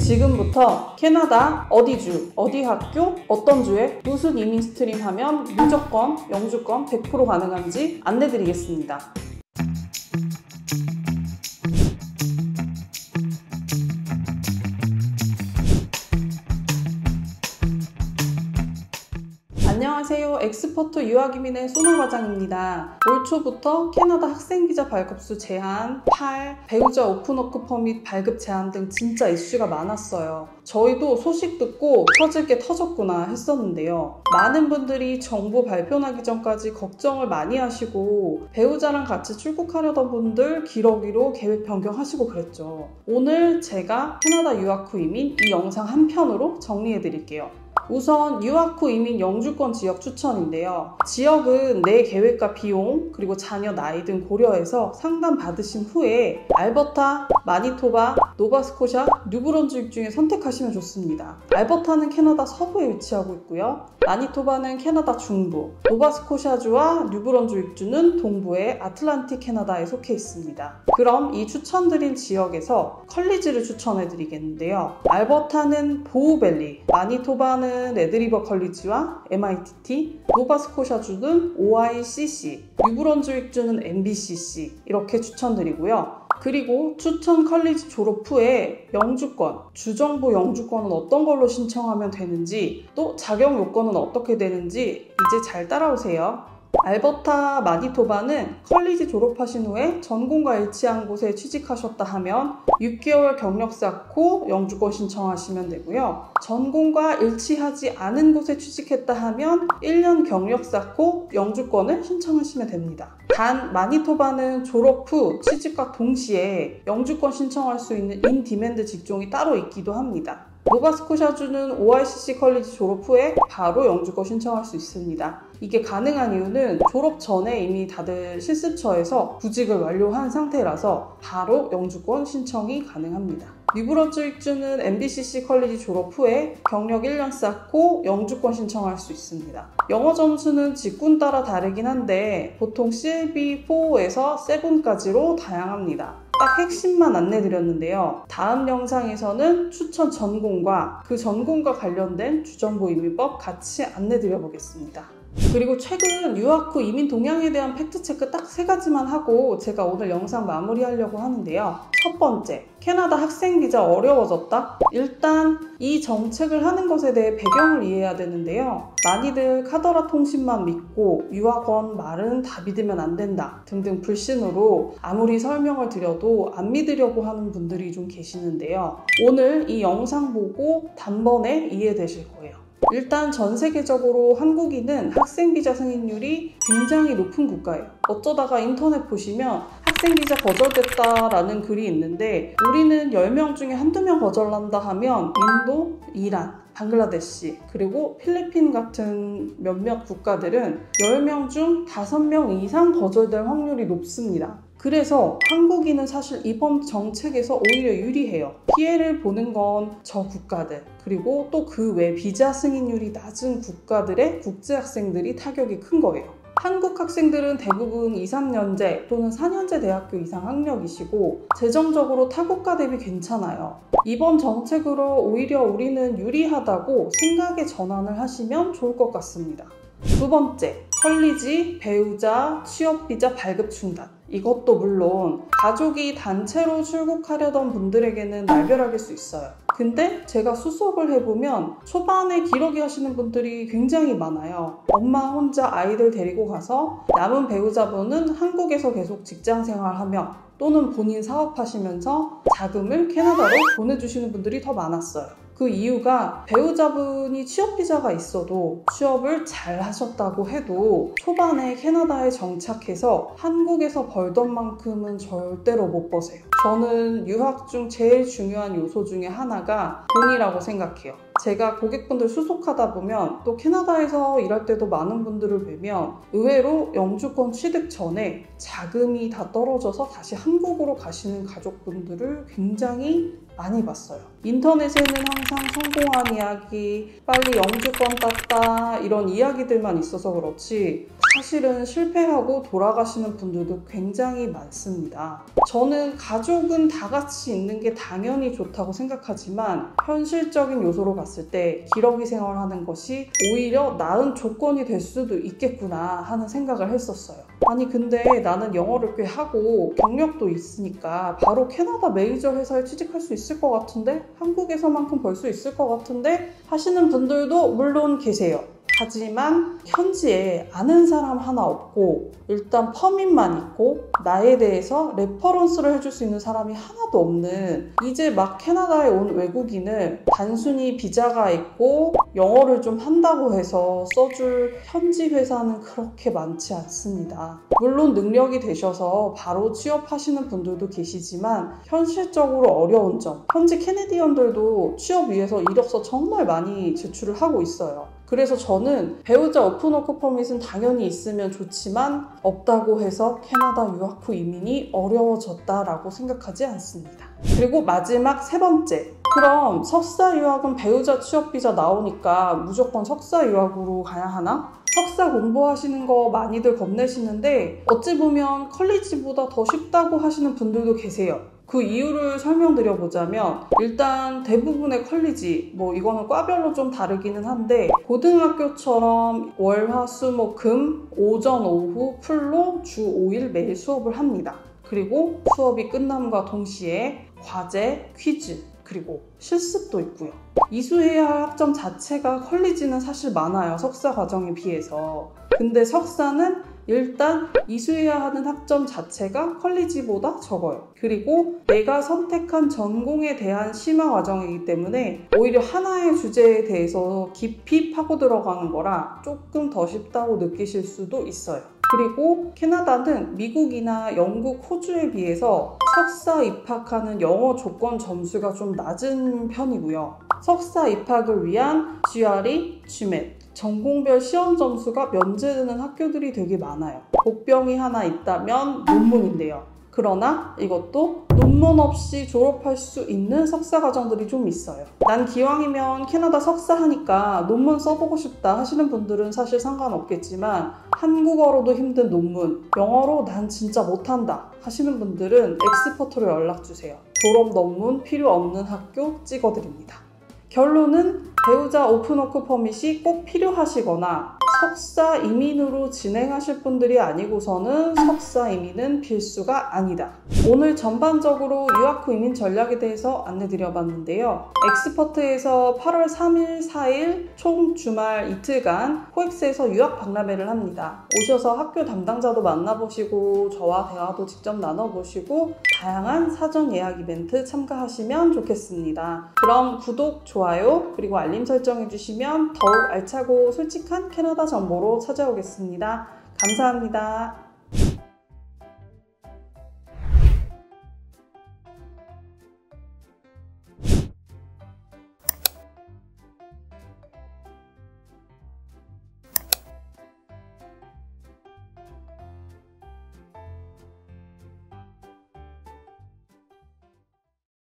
지금부터 캐나다 어디 주, 어디 학교, 어떤 주에 무슨 이민 스트림 하면 무조건 영주권 100% 가능한지 안내드리겠습니다. 안녕하세요. 엑스퍼트 유학이민의 소나 과장입니다. 올 초부터 캐나다 학생비자 발급수 제한, 배우자 오픈워크 퍼밋 발급 제한 등 진짜 이슈가 많았어요. 저희도 소식 듣고 터질 게 터졌구나 했었는데요. 많은 분들이 정부 발표 나기 전까지 걱정을 많이 하시고 배우자랑 같이 출국하려던 분들 기러기로 계획 변경하시고 그랬죠. 오늘 제가 캐나다 유학 후 이민 이 영상 한 편으로 정리해 드릴게요. 우선 유학 후 이민 영주권 지역 추천인데요. 지역은 내 계획과 비용, 그리고 자녀 나이 등 고려해서 상담 받으신 후에 알버타, 마니토바, 노바스코샤, 뉴브런즈윅 중에 선택하시면 좋습니다. 알버타는 캐나다 서부에 위치하고 있고요. 마니토바는 캐나다 중부, 노바스코샤주와 뉴브런즈윅주는 동부의 아틀란틱 캐나다에 속해 있습니다. 그럼 이 추천드린 지역에서 컬리지를 추천해 드리겠는데요. 알버타는 보우밸리, 마니토바는 레드리버 컬리지와 MITT, 노바스코샤주는 OICC, 뉴브런즈윅주는 MBCC 이렇게 추천드리고요. 그리고 추천 컬리지 졸업 후에 영주권, 주정부 영주권은 어떤 걸로 신청하면 되는지, 또 자격 요건은 어떻게 되는지 이제 잘 따라오세요. 알버타, 마니토바는 컬리지 졸업하신 후에 전공과 일치한 곳에 취직하셨다 하면 6개월 경력 쌓고 영주권 신청하시면 되고요. 전공과 일치하지 않은 곳에 취직했다 하면 1년 경력 쌓고 영주권을 신청하시면 됩니다. 단 마니토바는 졸업 후 취직과 동시에 영주권 신청할 수 있는 인디맨드 직종이 따로 있기도 합니다. 노바스코샤주는 OICC 컬리지 졸업 후에 바로 영주권 신청할 수 있습니다. 이게 가능한 이유는 졸업 전에 이미 다들 실습처에서 구직을 완료한 상태라서 바로 영주권 신청이 가능합니다. 뉴브런즈윅주는 MBCC 컬리지 졸업 후에 경력 1년 쌓고 영주권 신청할 수 있습니다. 영어 점수는 직군 따라 다르긴 한데 보통 CLB4에서 7까지로 다양합니다. 딱 핵심만 안내드렸는데요. 다음 영상에서는 추천 전공과 그 전공과 관련된 주정부 이민법 같이 안내드려 보겠습니다. 그리고 최근 유학 후 이민 동향에 대한 팩트체크 딱 3가지만 하고 제가 오늘 영상 마무리하려고 하는데요. 첫 번째, 캐나다 학생비자 어려워졌다? 일단 이 정책을 하는 것에 대해 배경을 이해해야 되는데요. 많이들 카더라 통신만 믿고 유학원 말은 다 믿으면 안 된다 등등 불신으로 아무리 설명을 드려도 안 믿으려고 하는 분들이 좀 계시는데요. 오늘 이 영상 보고 단번에 이해되실 거예요. 일단 전 세계적으로 한국인은 학생비자 승인율이 굉장히 높은 국가예요. 어쩌다가 인터넷 보시면 학생비자 거절됐다라는 글이 있는데 우리는 10명 중에 한두 명 거절한다 하면 인도, 이란, 방글라데시, 그리고 필리핀 같은 몇몇 국가들은 10명 중 5명 이상 거절될 확률이 높습니다. 그래서 한국인은 사실 이번 정책에서 오히려 유리해요. 피해를 보는 건 저 국가들, 그리고 또 그 외 비자 승인율이 낮은 국가들의 국제학생들이 타격이 큰 거예요. 한국 학생들은 대부분 2, 3년제 또는 4년제 대학교 이상 학력이시고 재정적으로 타국가 대비 괜찮아요. 이번 정책으로 오히려 우리는 유리하다고 생각의 전환을 하시면 좋을 것 같습니다. 두 번째, 컬리지, 배우자, 취업비자 발급 중단. 이것도 물론 가족이 단체로 출국하려던 분들에게는 날벼락일 수 있어요. 근데 제가 수습을 해보면 초반에 기러기 하시는 분들이 굉장히 많아요. 엄마 혼자 아이들 데리고 가서 남은 배우자분은 한국에서 계속 직장 생활하며 또는 본인 사업하시면서 자금을 캐나다로 보내주시는 분들이 더 많았어요. 그 이유가 배우자분이 취업비자가 있어도 취업을 잘 하셨다고 해도 초반에 캐나다에 정착해서 한국에서 벌던 만큼은 절대로 못 버세요. 저는 유학 중 제일 중요한 요소 중에 하나가 돈이라고 생각해요. 제가 고객분들 수속하다 보면 또 캐나다에서 일할 때도 많은 분들을 뵈면 의외로 영주권 취득 전에 자금이 다 떨어져서 다시 한국으로 가시는 가족분들을 굉장히 많이 봤어요. 인터넷에는 항상 성공한 이야기, 빨리 영주권 땄다 이런 이야기들만 있어서 그렇지 사실은 실패하고 돌아가시는 분들도 굉장히 많습니다. 저는 가족은 다 같이 있는 게 당연히 좋다고 생각하지만 현실적인 요소로 봤을 때 기러기 생활하는 것이 오히려 나은 조건이 될 수도 있겠구나 하는 생각을 했었어요. 아니 근데 나는 영어를 꽤 하고 경력도 있으니까 바로 캐나다 메이저 회사에 취직할 수 있을 것 같은데 한국에서만큼 벌 수 있을 것 같은데 하시는 분들도 물론 계세요. 하지만 현지에 아는 사람 하나 없고 일단 퍼밋만 있고 나에 대해서 레퍼런스를 해줄 수 있는 사람이 하나도 없는 이제 막 캐나다에 온 외국인을 단순히 비자가 있고 영어를 좀 한다고 해서 써줄 현지 회사는 그렇게 많지 않습니다. 물론 능력이 되셔서 바로 취업하시는 분들도 계시지만 현실적으로 어려운 점, 현지 캐네디언들도 취업 위해서 이력서 정말 많이 제출을 하고 있어요. 그래서 저는 배우자 오픈워크 퍼밋은 당연히 있으면 좋지만 없다고 해서 캐나다 유학 후 이민이 어려워졌다라고 생각하지 않습니다. 그리고 마지막 세 번째. 그럼 석사 유학은 배우자 취업 비자 나오니까 무조건 석사 유학으로 가야 하나? 석사 공부하시는 거 많이들 겁내시는데 어찌 보면 컬리지보다 더 쉽다고 하시는 분들도 계세요. 그 이유를 설명드려보자면 일단 대부분의 컬리지, 이거는 과별로 좀 다르기는 한데 고등학교처럼 월, 화, 수, 목, 금, 오전, 오후, 풀로 주 5일 매일 수업을 합니다. 그리고 수업이 끝남과 동시에 과제, 퀴즈, 그리고 실습도 있고요. 이수해야 할 학점 자체가 컬리지는 사실 많아요. 석사 과정에 비해서. 근데 석사는 일단 이수해야 하는 학점 자체가 컬리지보다 적어요. 그리고 내가 선택한 전공에 대한 심화 과정이기 때문에 오히려 하나의 주제에 대해서 깊이 파고 들어가는 거라 조금 더 쉽다고 느끼실 수도 있어요. 그리고 캐나다는 미국이나 영국, 호주에 비해서 석사 입학하는 영어 조건 점수가 좀 낮은 편이고요. 석사 입학을 위한 GRE, GMAT, 전공별 시험 점수가 면제되는 학교들이 되게 많아요. 복병이 하나 있다면 논문인데요. 그러나 이것도 논문 없이 졸업할 수 있는 석사 과정들이 좀 있어요. 난 기왕이면 캐나다 석사 하니까 논문 써보고 싶다 하시는 분들은 사실 상관없겠지만 한국어로도 힘든 논문, 영어로 난 진짜 못한다 하시는 분들은 엑스퍼트로 연락주세요. 졸업 논문 필요 없는 학교 찍어드립니다. 결론은 배우자 오픈워크 퍼밋이 꼭 필요하시거나 석사 이민으로 진행하실 분들이 아니고서는 석사 이민은 필수가 아니다. 오늘 전반적으로 유학 후 이민 전략에 대해서 안내드려봤는데요. 엑스퍼트에서 8월 3일, 4일 총 주말 이틀간 코엑스에서 유학 박람회를 합니다. 오셔서 학교 담당자도 만나보시고 저와 대화도 직접 나눠보시고 다양한 사전 예약 이벤트 참가하시면 좋겠습니다. 그럼 구독, 좋아요, 그리고 알림 설정해주시면 더욱 알차고 솔직한 캐나다 정보로 찾아오겠습니다. 감사합니다.